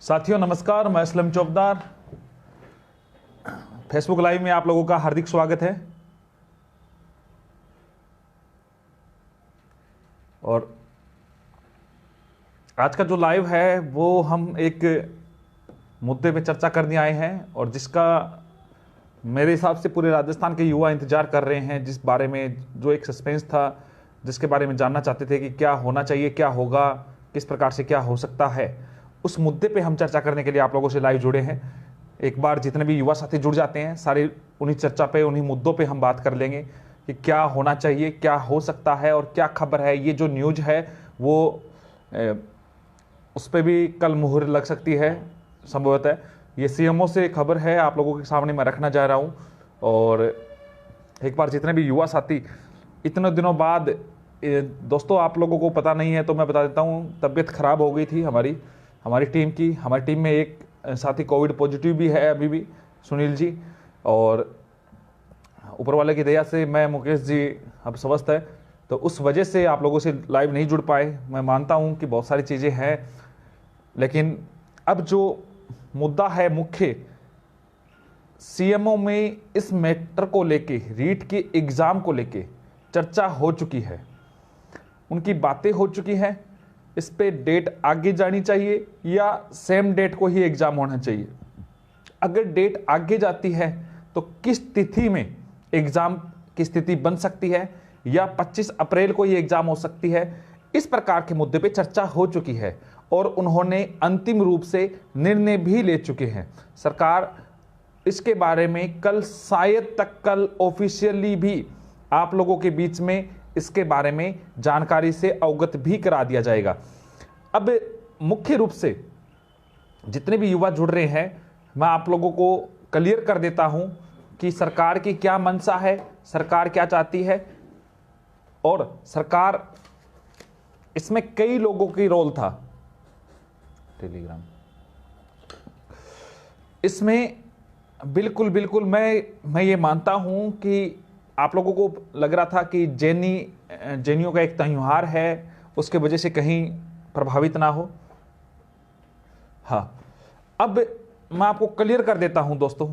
साथियों नमस्कार, मैं असलम चौकदार। फेसबुक लाइव में आप लोगों का हार्दिक स्वागत है। और आज का जो लाइव है वो हम एक मुद्दे पे चर्चा करने आए हैं और जिसका मेरे हिसाब से पूरे राजस्थान के युवा इंतजार कर रहे हैं, जिस बारे में जो एक सस्पेंस था, जिसके बारे में जानना चाहते थे कि क्या होना चाहिए, क्या होगा, किस प्रकार से क्या हो सकता है, उस मुद्दे पे हम चर्चा करने के लिए आप लोगों से लाइव जुड़े हैं। एक बार जितने भी युवा साथी जुड़ जाते हैं, सारे उन्हीं चर्चा पे, उन्हीं मुद्दों पे हम बात कर लेंगे कि क्या होना चाहिए, क्या हो सकता है और क्या खबर है। ये जो न्यूज़ है वो उस पर भी कल मुहर लग सकती है संभवतः। ये सीएमओ से खबर है, आप लोगों के सामने मैं रखना चाह रहा हूँ। और एक बार जितने भी युवा साथी इतने दिनों बाद, दोस्तों आप लोगों को पता नहीं है तो मैं बता देता हूँ, तबीयत खराब हो गई थी हमारी टीम की। हमारी टीम में एक साथी कोविड पॉजिटिव भी है अभी भी, सुनील जी। और ऊपर वाले की दया से मैं, मुकेश जी अब स्वस्थ है, तो उस वजह से आप लोगों से लाइव नहीं जुड़ पाए। मैं मानता हूँ कि बहुत सारी चीज़ें हैं, लेकिन अब जो मुद्दा है मुख्य, सीएमओ में इस मैटर को लेके, रीट के एग्ज़ाम को लेके चर्चा हो चुकी है, उनकी बातें हो चुकी हैं। इस पे डेट आगे जानी चाहिए या सेम डेट को ही एग्ज़ाम होना चाहिए। अगर डेट आगे जाती है तो किस तिथि में एग्ज़ाम की स्थिति बन सकती है, या 25 अप्रैल को ही एग्ज़ाम हो सकती है। इस प्रकार के मुद्दे पे चर्चा हो चुकी है और उन्होंने अंतिम रूप से निर्णय भी ले चुके हैं। सरकार इसके बारे में कल, शायद तक कल ऑफिशियली भी आप लोगों के बीच में इसके बारे में जानकारी से अवगत भी करा दिया जाएगा। अब मुख्य रूप से जितने भी युवा जुड़ रहे हैं, मैं आप लोगों को क्लियर कर देता हूं कि सरकार की क्या मंशा है, सरकार क्या चाहती है। और सरकार, इसमें कई लोगों की रोल था। टेलीग्राम इसमें बिल्कुल मैं ये मानता हूं कि आप लोगों को लग रहा था कि जैनियों का एक त्यौहार है, उसके वजह से कहीं प्रभावित ना हो। हाँ, अब मैं आपको क्लियर कर देता हूं दोस्तों,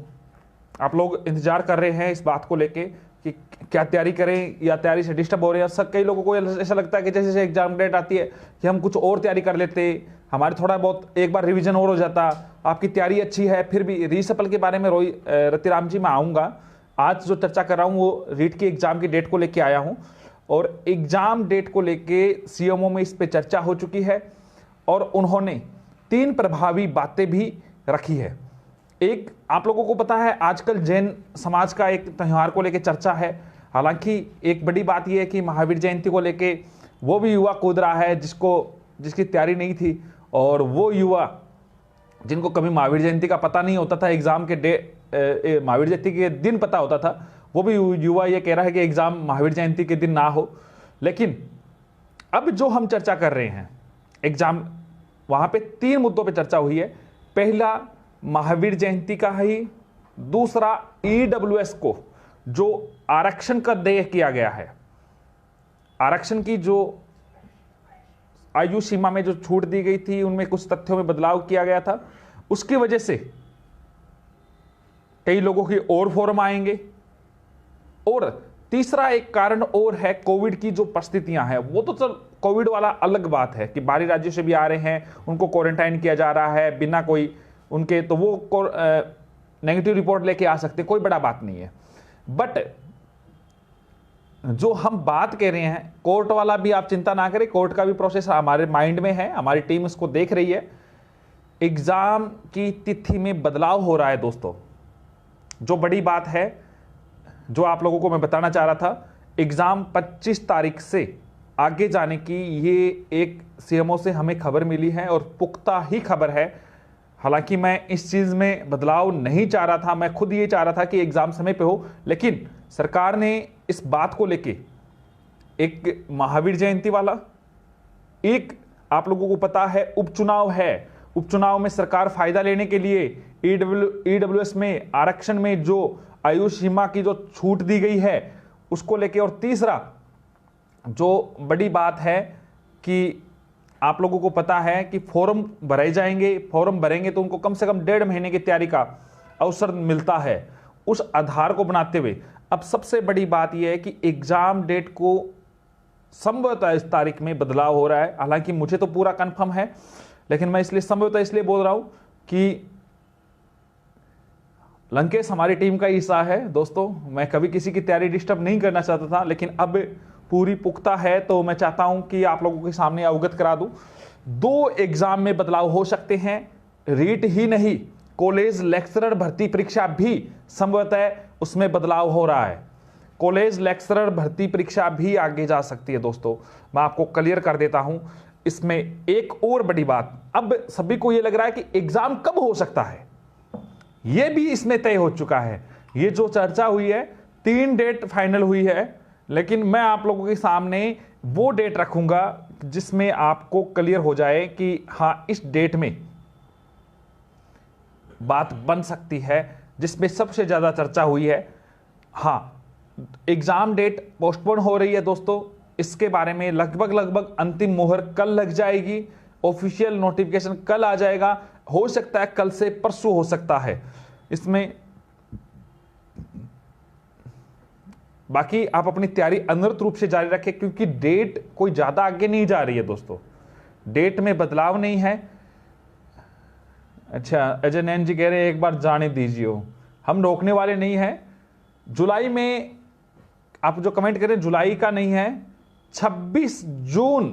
आप लोग इंतजार कर रहे हैं इस बात को लेके कि क्या तैयारी करें या तैयारी से डिस्टर्ब हो रहे हैं। सब कई लोगों को ऐसा लगता है कि जैसे एग्जाम डेट आती है कि हम कुछ और तैयारी कर लेते, हमारे थोड़ा बहुत एक बार रिवीजन और हो जाता। आपकी तैयारी अच्छी है, फिर भी रीसफल के बारे में रतिराम जी मैं आऊँगा। आज जो चर्चा कर रहा हूँ वो रीट की एग्जाम की डेट को लेके आया हूँ, और एग्जाम डेट को लेके सीएमओ में इस पे चर्चा हो चुकी है और उन्होंने 3 प्रभावी बातें भी रखी है। एक, आप लोगों को पता है आजकल जैन समाज का एक त्यौहार को लेके चर्चा है। हालांकि एक बड़ी बात यह है कि महावीर जयंती को लेके वो भी युवा कूद रहा है जिसकी तैयारी नहीं थी, और वो युवा जिनको कभी महावीर जयंती का पता नहीं होता था, एग्जाम के महावीर जयंती के दिन पता होता था, वो भी युवा ये कह रहा है कि एग्जाम महावीर जयंती के दिन ना हो। लेकिन अब जो हम चर्चा कर रहे हैं एग्जाम, वहां पे 3 मुद्दों पे चर्चा हुई है। पहला, महावीर जयंती का ही। दूसरा, ईडब्ल्यूएस को जो आरक्षण का देय किया गया है, आरक्षण की जो आयु सीमा में जो छूट दी गई थी, उनमें कुछ तथ्यों में बदलाव किया गया था, उसकी वजह से कई लोगों की और फॉर्म आएंगे। और तीसरा एक कारण और है, कोविड की जो परिस्थितियां हैं, वो तो चल कोविड वाला अलग बात है कि बाहरी राज्यों से भी आ रहे हैं, उनको क्वारंटाइन किया जा रहा है बिना कोई उनके, तो वो नेगेटिव रिपोर्ट लेके आ सकते, कोई बड़ा बात नहीं है। बट जो हम बात कह रहे हैं, कोर्ट वाला भी आप चिंता ना करें, कोर्ट का भी प्रोसेस हमारे माइंड में है, हमारी टीम इसको देख रही है। एग्जाम की तिथि में बदलाव हो रहा है दोस्तों। जो बड़ी बात है, जो आप लोगों को मैं बताना चाह रहा था, एग्जाम 25 तारीख से आगे जाने की ये एक सीएमओ से हमें खबर मिली है और पुख्ता ही खबर है। हालांकि मैं इस चीज में बदलाव नहीं चाह रहा था, मैं खुद ये चाह रहा था कि एग्जाम समय पे हो, लेकिन सरकार ने इस बात को लेके, एक महावीर जयंती वाला, एक आप लोगों को पता है उपचुनाव है, उपचुनाव में सरकार फायदा लेने के लिए ईडब्ल्यूएस में आरक्षण में जो आयु सीमा की जो छूट दी गई है उसको लेके, और तीसरा जो बड़ी बात है कि आप लोगों को पता है कि फॉर्म भरे जाएंगे, फॉर्म भरेंगे तो उनको कम से कम 1.5 महीने की तैयारी का अवसर मिलता है। उस आधार को बनाते हुए अब सबसे बड़ी बात यह है कि एग्जाम डेट को संभवतः इस तारीख में बदलाव हो रहा है। हालांकि मुझे तो पूरा कंफर्म है, लेकिन मैं इसलिए संभवतः इसलिए बोल रहा हूं कि लंकेश हमारी टीम का हिस्सा है दोस्तों। मैं कभी किसी की तैयारी डिस्टर्ब नहीं करना चाहता था, लेकिन अब पूरी पुख्ता है तो मैं चाहता हूं कि आप लोगों के सामने अवगत करा दूं। 2 एग्जाम में बदलाव हो सकते हैं, रीट ही नहीं, कॉलेज लेक्चरर भर्ती परीक्षा भी संभवतः उसमें बदलाव हो रहा है। कॉलेज लेक्चरर भर्ती परीक्षा भी आगे जा सकती है दोस्तों, मैं आपको क्लियर कर देता हूं। इसमें एक और बड़ी बात, अब सभी को यह लग रहा है कि एग्जाम कब हो सकता है, यह भी इसमें तय हो चुका है। यह जो चर्चा हुई है, 3 डेट फाइनल हुई है, लेकिन मैं आप लोगों के सामने वो डेट रखूंगा जिसमें आपको क्लियर हो जाए कि हां इस डेट में बात बन सकती है, जिसमें सबसे ज्यादा चर्चा हुई है। हां, एग्जाम डेट पोस्टपोन हो रही है दोस्तों, इसके बारे में लगभग अंतिम मोहर कल लग जाएगी, ऑफिशियल नोटिफिकेशन कल आ जाएगा, हो सकता है कल से परसों हो सकता है। इसमें बाकी आप अपनी तैयारी अनवरत रूप से जारी रखें, क्योंकि डेट कोई ज्यादा आगे नहीं जा रही है दोस्तों, डेट में बदलाव नहीं है। अच्छा, अजय नैन जी कह रहे हैं एक बार जाने दीजिए, हम रोकने वाले नहीं हैं। जुलाई में आप जो कमेंट करें, जुलाई का नहीं है, 26 जून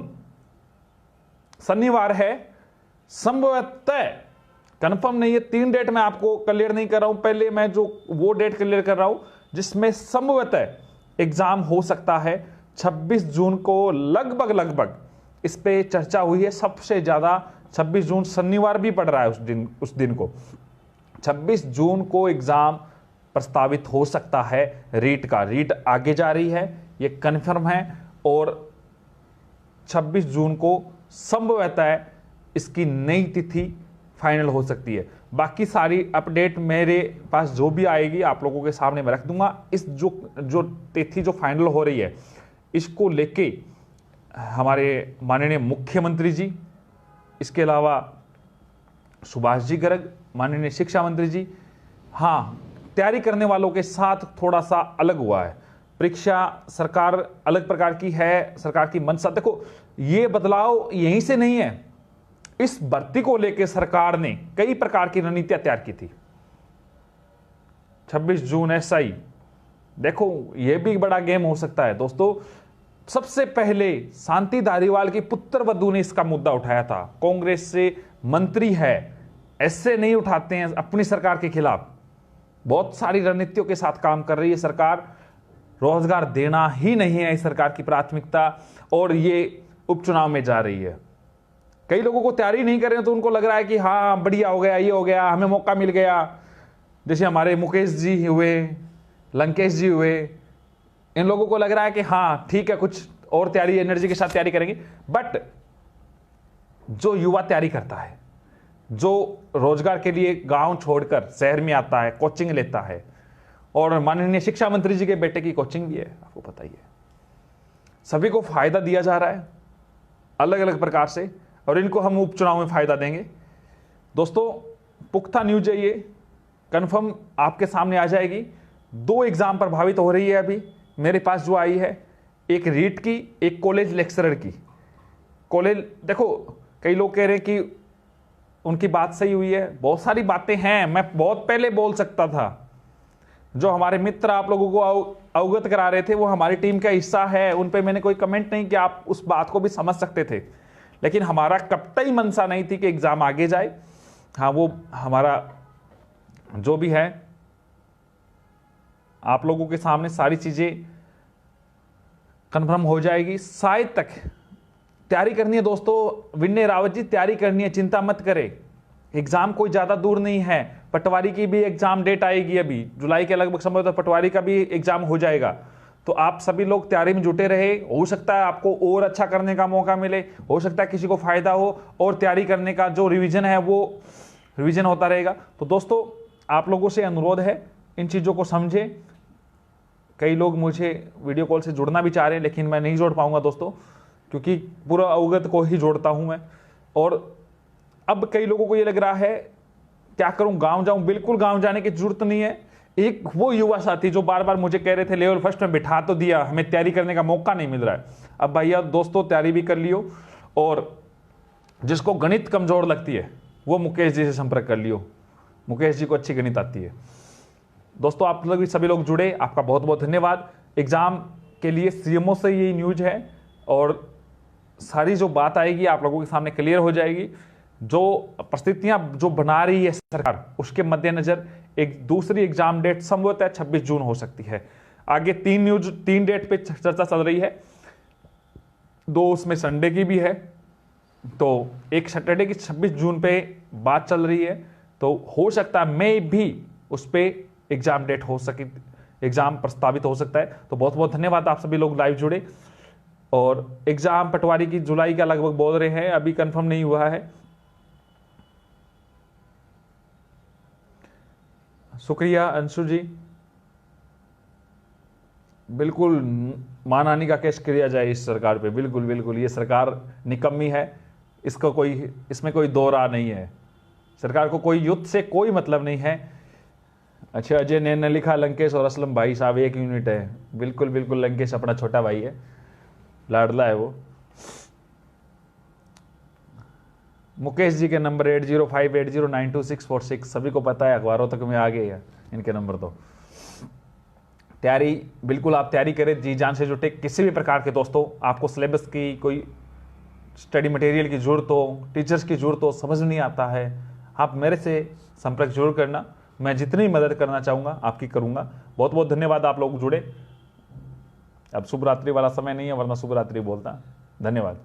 शनिवार है, संभवतः कंफर्म नहीं है। 3 डेट मैं आपको क्लियर नहीं कर रहा हूं, पहले मैं जो वो डेट क्लियर कर रहा हूं जिसमें संभवतः एग्जाम हो सकता है 26 जून को। लगभग इस पे चर्चा हुई है सबसे ज्यादा। 26 जून शनिवार भी पड़ रहा है उस दिन को, 26 जून को एग्जाम प्रस्तावित हो सकता है। रीट का रीट आगे जा रही है, ये कन्फर्म है, और 26 जून को संभवतः इसकी नई तिथि फाइनल हो सकती है। बाकी सारी अपडेट मेरे पास जो भी आएगी आप लोगों के सामने मैं रख दूंगा। इस जो तिथि जो फाइनल हो रही है, इसको लेके हमारे माननीय मुख्यमंत्री जी, इसके अलावा सुभाष जी गर्ग माननीय शिक्षा मंत्री जी, हाँ, तैयारी करने वालों के साथ थोड़ा सा अलग हुआ है। परीक्षा सरकार अलग प्रकार की है, सरकार की मंशा, देखो ये बदलाव यहीं से नहीं है। इस भर्ती को लेकर सरकार ने कई प्रकार की रणनीतियां तैयार की थी। 26 जून एसआई, देखो यह भी बड़ा गेम हो सकता है दोस्तों। सबसे पहले शांति धारीवाल की पुत्रवधू ने इसका मुद्दा उठाया था। कांग्रेस से मंत्री है, ऐसे नहीं उठाते हैं अपनी सरकार के खिलाफ। बहुत सारी रणनीतियों के साथ काम कर रही है सरकार, रोजगार देना ही नहीं है इस सरकार की प्राथमिकता, और ये उपचुनाव में जा रही है। कई लोगों को तैयारी नहीं कर रहे हैं तो उनको लग रहा है कि हाँ बढ़िया हो गया, ये हो गया, हमें मौका मिल गया। जैसे हमारे मुकेश जी हुए, लंकेश जी हुए, इन लोगों को लग रहा है कि हाँ ठीक है, कुछ और तैयारी एनर्जी के साथ तैयारी करेंगे। बट जो युवा तैयारी करता है, जो रोजगार के लिए गांव छोड़कर शहर में आता है, कोचिंग लेता है, और माननीय शिक्षा मंत्री जी के बेटे की कोचिंग भी है, आपको पता ही है, सभी को फायदा दिया जा रहा है अलग अलग प्रकार से, और इनको हम उपचुनाव में फायदा देंगे। दोस्तों पुख्ता न्यूज है, ये कंफर्म आपके सामने आ जाएगी। 2 एग्जाम प्रभावित हो रही है अभी मेरे पास जो आई है, एक रीट की, एक कॉलेज लेक्चरर की। कॉलेज देखो, कई लोग कह रहे हैं कि उनकी बात सही हुई है, बहुत सारी बातें हैं, मैं बहुत पहले बोल सकता था। जो हमारे मित्र आप लोगों को अवगत करा रहे थे वो हमारी टीम का हिस्सा है, उन पे मैंने कोई कमेंट नहीं किया, आप उस बात को भी समझ सकते थे। लेकिन हमारा कतई मंशा नहीं थी कि एग्जाम आगे जाए। हाँ, वो हमारा जो भी है आप लोगों के सामने सारी चीजें कंफर्म हो जाएगी। शायद तक तैयारी करनी है दोस्तों, विनय रावत जी तैयारी करनी है, चिंता मत करें, एग्जाम कोई ज्यादा दूर नहीं है। पटवारी की भी एग्जाम डेट आएगी अभी जुलाई के लगभग समय, तो पटवारी का भी एग्जाम हो जाएगा। तो आप सभी लोग तैयारी में जुटे रहे, हो सकता है आपको और अच्छा करने का मौका मिले, हो सकता है किसी को फायदा हो, और तैयारी करने का जो रिवीजन है वो रिवीजन होता रहेगा। तो दोस्तों आप लोगों से अनुरोध है, इन चीज़ों को समझें। कई लोग मुझे वीडियो कॉल से जुड़ना भी चाह रहे हैं, लेकिन मैं नहीं जोड़ पाऊंगा दोस्तों, क्योंकि पूरा अवगत को ही जोड़ता हूं मैं। और अब कई लोगों को ये लग रहा है क्या करूं, गांव जाऊं? बिल्कुल गांव जाने की जरूरत नहीं है। एक वो युवा साथी जो बार बार मुझे कह रहे थे लेवल फर्स्ट में बिठा तो दिया, हमें तैयारी करने का मौका नहीं मिल रहा है। अब भैया दोस्तों तैयारी भी कर लियो, और जिसको गणित कमजोर लगती है वो मुकेश जी से संपर्क कर लियो। मुकेश जी को अच्छी गणित आती है। दोस्तों आप लोग भी सभी लोग जुड़े, आपका बहुत बहुत धन्यवाद। एग्जाम के लिए सीएमओ से यही न्यूज है, और सारी जो बात आएगी आप लोगों के सामने क्लियर हो जाएगी। जो परिस्थितियां जो बना रही है सरकार, उसके मद्देनजर एक दूसरी एग्जाम डेट संभवतः 26 जून हो सकती है। आगे 3 डेट पे चर्चा चल रही है, 2 उसमें संडे की भी है, तो एक सैटरडे की 26 जून पे बात चल रही है। तो हो सकता है मैं भी उस पे एग्जाम डेट हो सके, एग्जाम प्रस्तावित हो सकता है। तो बहुत बहुत धन्यवाद, आप सभी लोग लाइव जुड़े। और एग्जाम पटवारी की जुलाई का लगभग बोल रहे हैं, अभी कंफर्म नहीं हुआ है। शुक्रिया अंशु जी। बिल्कुल मानहानि का केस किया जाए इस सरकार पे, बिल्कुल बिल्कुल। ये सरकार निकम्मी है, इसमें कोई दो राह नहीं है। सरकार को कोई युद्ध से कोई मतलब नहीं है। अच्छा अजय ने लिखा लंकेश और असलम भाई साहब एक यूनिट है। बिल्कुल बिल्कुल, लंकेश अपना छोटा भाई है, लाडला है वो। मुकेश जी के नंबर 8058092646 सभी को पता है, अखबारों तक में आ गए हैं इनके नंबर। तो तैयारी बिल्कुल आप तैयारी करें, जी जान से जुटे। किसी भी प्रकार के दोस्तों आपको सिलेबस की कोई स्टडी मटेरियल की जरूरत हो, टीचर्स की जरूरत हो, समझ नहीं आता है, आप मेरे से संपर्क जरूर करना। मैं जितनी मदद करना चाहूँगा आपकी करूँगा। बहुत बहुत धन्यवाद, आप लोग जुड़े। अब शुभ रात्रि वाला समय नहीं है, वरना शुभ रात्रि बोलता। धन्यवाद।